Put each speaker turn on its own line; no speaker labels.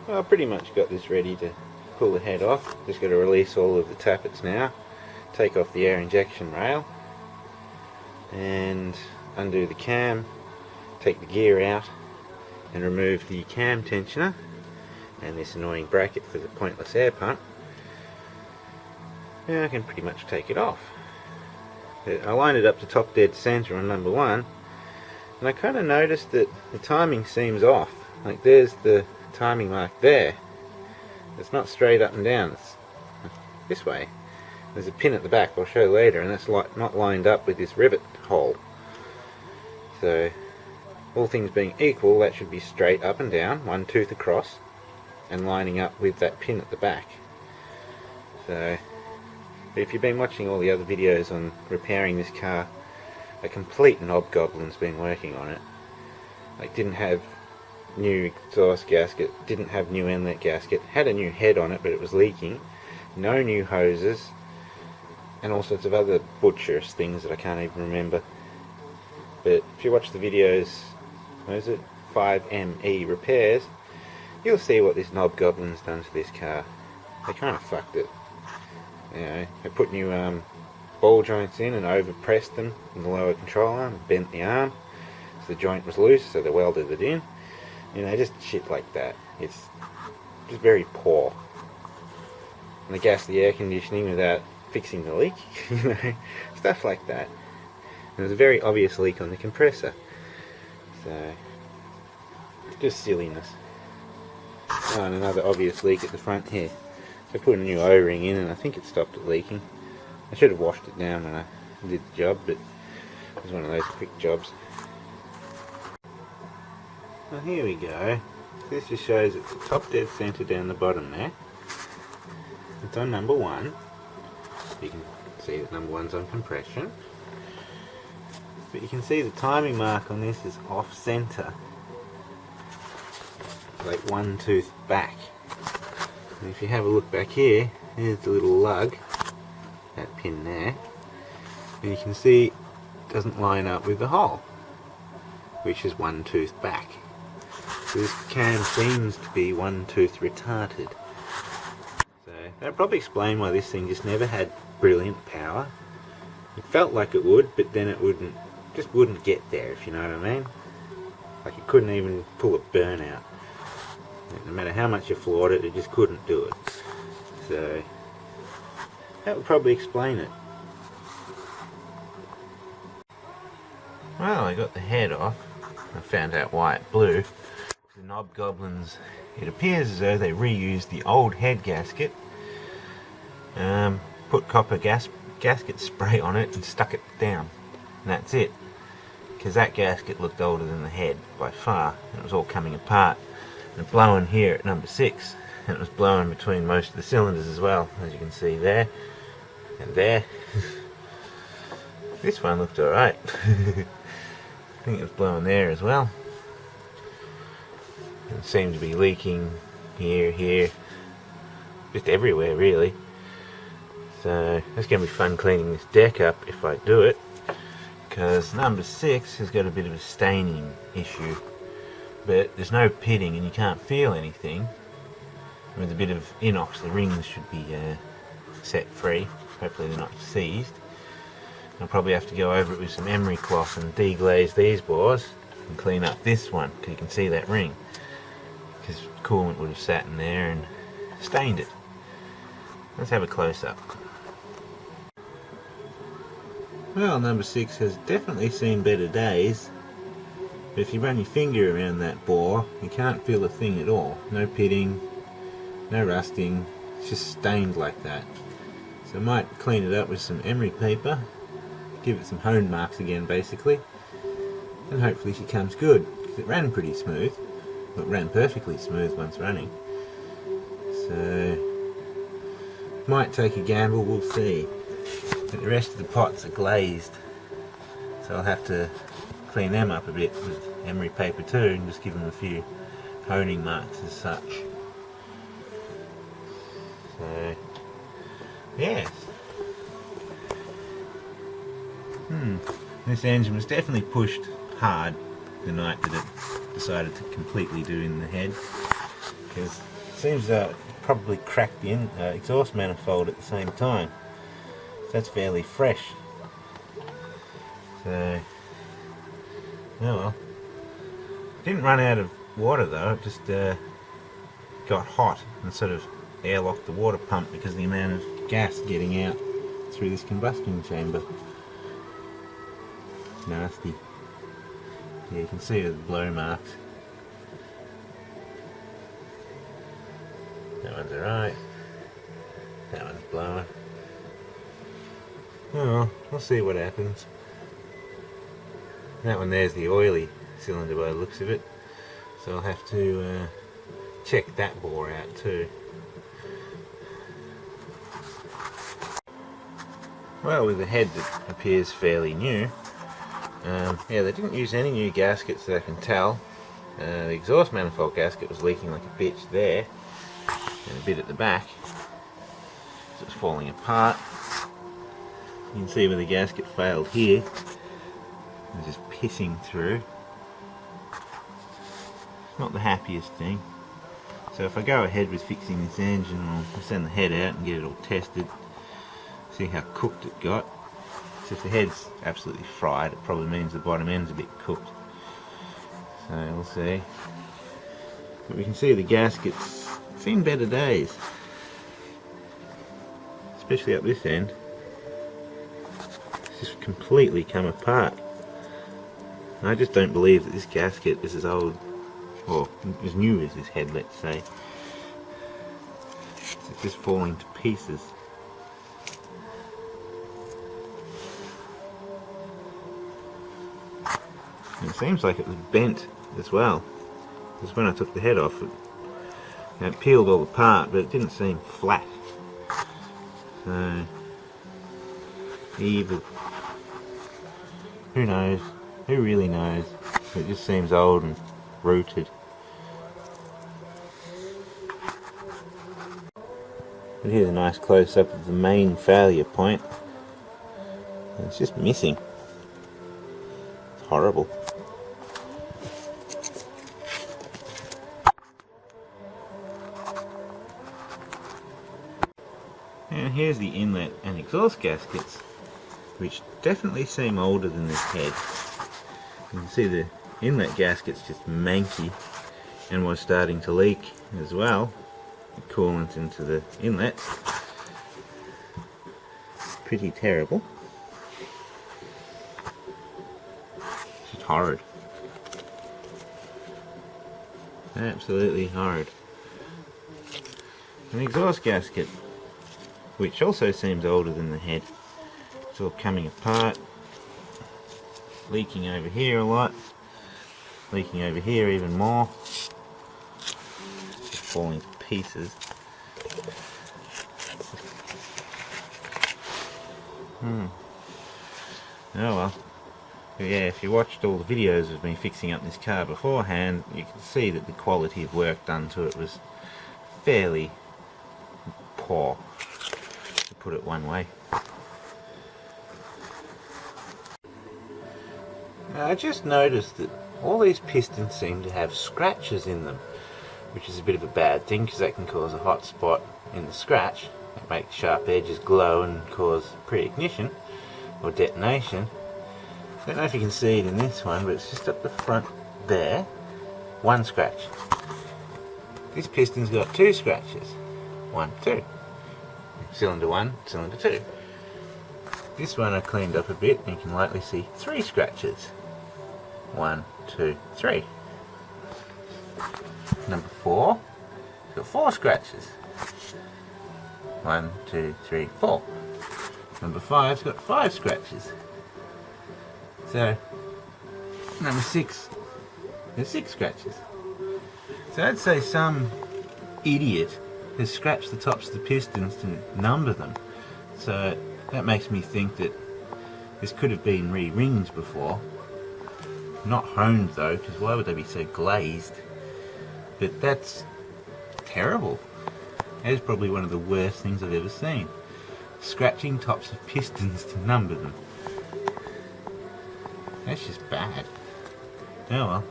Well, I've pretty much got this ready to pull the head off. Just got to release all of the tappets now, take off the air injection rail and undo the cam, take the gear out and remove the cam tensioner and this annoying bracket for the pointless air pump. Now I can pretty much take it off. I lined it up to top dead center on number 1 and I kind of noticed that the timing seems off. Like there's the timing mark there. It's not straight up and down, it's this way. There's a pin at the back I'll show later, and that's not lined up with this rivet hole. So all things being equal, that should be straight up and down, one tooth across, and lining up with that pin at the back. So if you've been watching all the other videos on repairing this car, a complete knob-goblin's been working on it. Like, didn't have new exhaust gasket, didn't have new inlet gasket, had a new head on it but it was leaking, no new hoses, and all sorts of other butcherous things that I can't even remember. But if you watch the videos, what is it, 5M-E repairs, you'll see what this knob-goblin's done to this car. They kind of fucked it. You know, they put new ball joints in and over-pressed them in the lower control arm, and bent the arm, so the joint was loose, so they welded it in. You know, just shit like that. It's just very poor. And they gassed the air conditioning without fixing the leak, you know, stuff like that. And there's a very obvious leak on the compressor. So, just silliness. Oh, and another obvious leak at the front here. So I put a new O-ring in and I think it stopped it leaking. I should have washed it down when I did the job, but it was one of those quick jobs. Well, here we go. This just shows it's the top dead center down the bottom there. It's on number 1. You can see that number 1's on compression. But you can see the timing mark on this is off center. Like one tooth back. And if you have a look back here, there's the little lug, that pin there. And you can see it doesn't line up with the hole, which is one tooth back. So this cam seems to be one tooth retarded. So that'll probably explain why this thing just never had brilliant power. It felt like it would, but then it just wouldn't get there, if you know what I mean. Like it couldn't even pull a burnout. No matter how much you floored it, it just couldn't do it. So that would probably explain it. Well, I got the head off. I found out why it blew. The knob goblins, it appears as though they reused the old head gasket, put copper gasket spray on it and stuck it down, and that's it. Because that gasket looked older than the head by far, and it was all coming apart and blowing here at number 6, and it was blowing between most of the cylinders as well, as you can see there and there. This one looked alright. I think it was blowing there as well. It seemed to be leaking here, just everywhere really. So it's going to be fun cleaning this deck up if I do it, because number 6 has got a bit of a staining issue, but there's no pitting and you can't feel anything. With a bit of inox, the rings should be set free. Hopefully they're not seized. I'll probably have to go over it with some emery cloth and deglaze these bores and clean up this one, because you can see that ring, because coolant would have sat in there and stained it. Let's have a close-up. Well, number 6 has definitely seen better days, but if you run your finger around that bore, you can't feel a thing at all. No pitting, no rusting, it's just stained like that. So I might clean it up with some emery paper, give it some hone marks again basically, and hopefully she comes good, because it ran pretty smooth. Well, it ran perfectly smooth once running. So might take a gamble, we'll see. But the rest of the pots are glazed, so I'll have to clean them up a bit with emery paper too, and just give them a few honing marks as such. So yes. This engine was definitely pushed hard the night that it decided to completely do in the head, because seems probably cracked the exhaust manifold at the same time. So that's fairly fresh. So, oh well. Didn't run out of water though, it just got hot and sort of airlocked the water pump because of the amount of gas getting out through this combustion chamber. Nasty. Yeah, you can see the blow marks. That one's alright. That one's blowing. Oh well, we'll see what happens. That one there's the oily cylinder by the looks of it. So I'll have to check that bore out too. Well, with a head that appears fairly new, yeah, they didn't use any new gaskets that I can tell. The exhaust manifold gasket was leaking like a bitch there, and a bit at the back, so it's falling apart. You can see where the gasket failed here, it's just pissing through. Not the happiest thing. So if I go ahead with fixing this engine, I'll send the head out and get it all tested, see how cooked it got. So if the head's absolutely fried, it probably means the bottom end's a bit cooked. So we'll see. But we can see the gasket's seen better days. Especially up this end. It's just completely come apart. And I just don't believe that this gasket is as old, or as new as this head, let's say. It's just falling to pieces. And it seems like it was bent as well, because when I took the head off, it peeled all apart, but it didn't seem flat. So, either, who knows? Who really knows? It just seems old and rooted. But here's a nice close-up of the main failure point. It's just missing. It's horrible. And here's the inlet and exhaust gaskets, which definitely seem older than this head. You can see the inlet gasket's just manky and was starting to leak as well. The coolant into the inlets. Pretty terrible. Just horrid. Absolutely horrid. An exhaust gasket, which also seems older than the head. It's all coming apart. Leaking over here a lot. Leaking over here even more. Just falling to pieces. Oh well. But yeah, if you watched all the videos of me fixing up this car beforehand, you can see that the quality of work done to it was fairly poor, to put it one way. Now, I just noticed that all these pistons seem to have scratches in them, which is a bit of a bad thing because that can cause a hot spot in the scratch. It makes sharp edges glow and cause pre-ignition or detonation. I don't know if you can see it in this one, but it's just up the front there. One scratch. This piston's got two scratches. 1, 2. Cylinder 1, cylinder 2. This one I cleaned up a bit and you can lightly see 3 scratches. 1, 2, 3. Number 4, it's got 4 scratches. 1, 2, 3, 4. Number 5's got 5 scratches. So, number 6, there's 6 scratches. So I'd say some idiot has scratched the tops of the pistons to number them. So that makes me think that this could have been re-ringed before. Not honed though, because why would they be so glazed? But that's terrible. That is probably one of the worst things I've ever seen. Scratching tops of pistons to number them. That's just bad. Oh well.